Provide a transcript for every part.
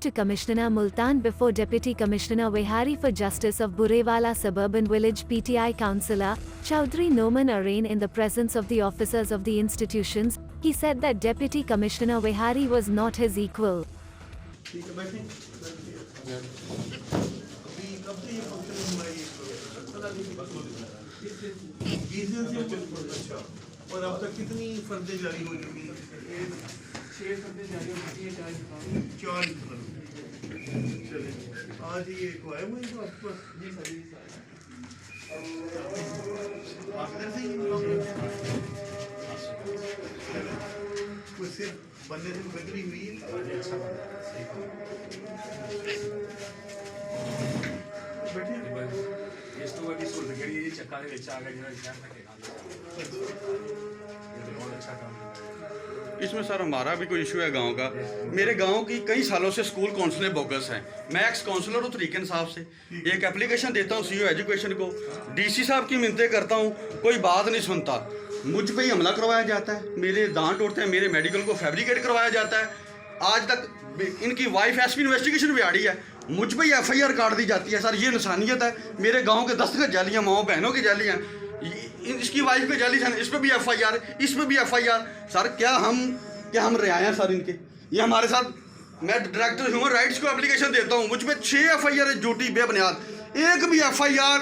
to Commissioner Multan before Deputy Commissioner Vihari for Justice of Burewala Suburban Village PTI Councillor Chaudhry Noman Arain in the presence of the officers of the institutions. He said that Deputy Commissioner Vihari was not his equal. और अब तक कितनी फर्दें जारी हो चुकी हैं? 6 फर्दें जारी हो चुकी हैं, 4 चले आज ये एक आए हुए तो आपके पास जी सर जी आखिर से ही कुछ सिर्फ बनने से बेहतरी हुई है। बैठे ਇਸ ਤੋਂ ਵੱਡੀ ਸਹੂਲਤ ਜਿਹੜੀ ਇਹ ਚੱਕਾ ਦੇ ਵਿੱਚ ਆ ਗਿਆ ਜਿਹੜਾ ਸ਼ਹਿਰ ਤੱਕ ਇਹ बहुत अच्छा काम है। इसमें सर हमारा भी कोई इशू है गांव का। मेरे गांव की कई सालों से स्कूल काउंसलर बोगस हैं। मैं एक्स काउंसलर हूँ तरीके इंसाफ से, एक एप्लीकेशन देता हूँ सीईओ एजुकेशन को, डीसी साहब की मिन्नतें करता हूँ, कोई बात नहीं सुनता। मुझ पे ही हमला करवाया जाता है, मेरे दांत तोड़ते हैं, मेरे मेडिकल को फैब्रिकेट करवाया जाता है। आज तक इनकी वाइफ एसपी इन्वेस्टिगेशन भी आड़ी है, मुझ पर ही FIR काट दी जाती है। सर ये इंसानियत है? मेरे गाँव के दस्तखत जाली हैं, माओ बहनों की जाली हैं, इसकी वाइफ पे जाली है, इस पर भी FIR, इस पर भी FIR। सर क्या हम रियाया सर इनके? ये हमारे साथ, मैं डायरेक्टर ह्यूमन राइट्स को एप्लीकेशन देता हूँ, मुझ पर 6 FIR है झूठी बेबुनियाद, एक भी FIR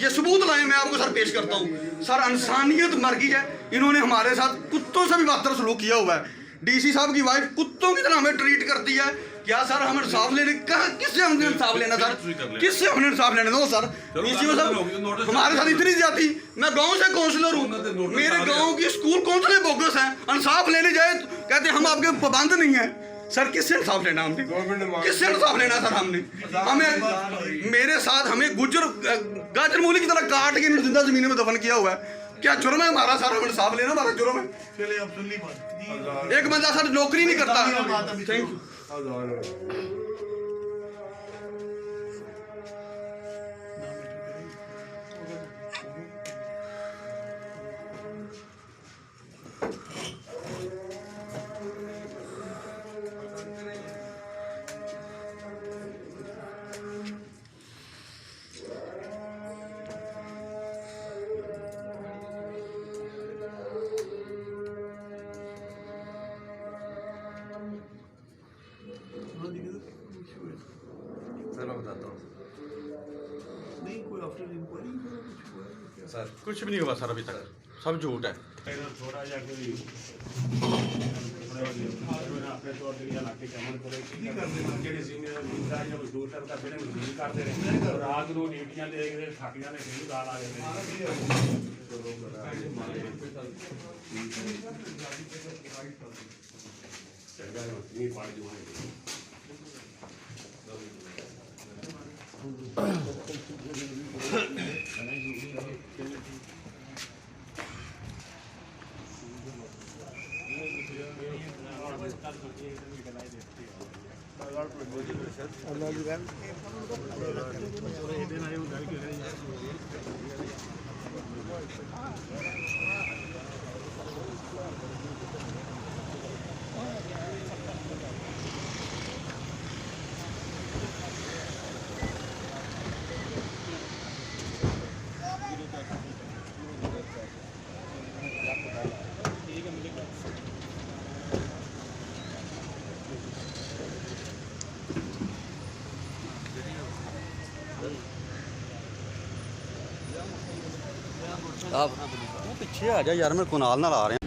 ये सबूत लाए मैं आपको सर पेश करता हूँ। सर इंसानियत मर गई है, इन्होंने हमारे साथ कुत्तों से भी बदतर सलूक किया हुआ है। DC साहब की वाइफ कुत्तों की तरह हमें ट्रीट करती है। क्या सर हम इंसाफ लेने किससे हमने इंसाफ लेना सर? किससे हमने इंसाफ लेना? दो सर DCO साहब हमारे साथ इतनी ज्यादा। मैं गांव से काउंसलर हूँ, मेरे गांव की स्कूल काउंसलर बोगस हैं, इंसाफ लेने जाए तो कहते हम आपके पाबंद नहीं है। सर किससे इंसाफ लेना हमने? किससे इंसाफ लेना सर हमने? हमें मेरे साथ हमें गाजर मूली की तरह काट के जिंदा जमीन में दफन किया हुआ है। क्या जुर्म है हमारा सर? हम इंसाफ लेना हमारा जुर्म है? चले अब सुन ली बात। एक बंदा सर नौकरी नहीं करता। Thank you. सर मैं बताता हूँ नहीं कोई आफ्टर इंक्वायरी सर, कुछ भी नहीं हुआ सर अभी तक, सब झूठ है। थोड़ा जा कोई अपने तौर पर इलाके च अमल करे ਜਿਹੜੇ ਸੀਨੀਅਰ ਜ਼ਿੰਮੇਦਾਰ ਜਾਂ ਮਜ਼ਦੂਰ ਸਰ ਕਰਦੇ ਨੇ ਮਜ਼ਦੂਰੀ ਕਰਦੇ ਰਹੇ ਰਾਤ ਨੂੰ ਡਿਊਟੀਆਂ ਦੇ ਕੇ ਥੱਕੀਆਂ ਨੇ ਫਿਰ ਗਾਲ ਆ ਜਾਂਦੇ ਚੰਗਾ ਨਹੀਂ ਪੜ ਜੂਗੇ आप पीछे आ जा यार, मैं कुनाल नाल आ रहा।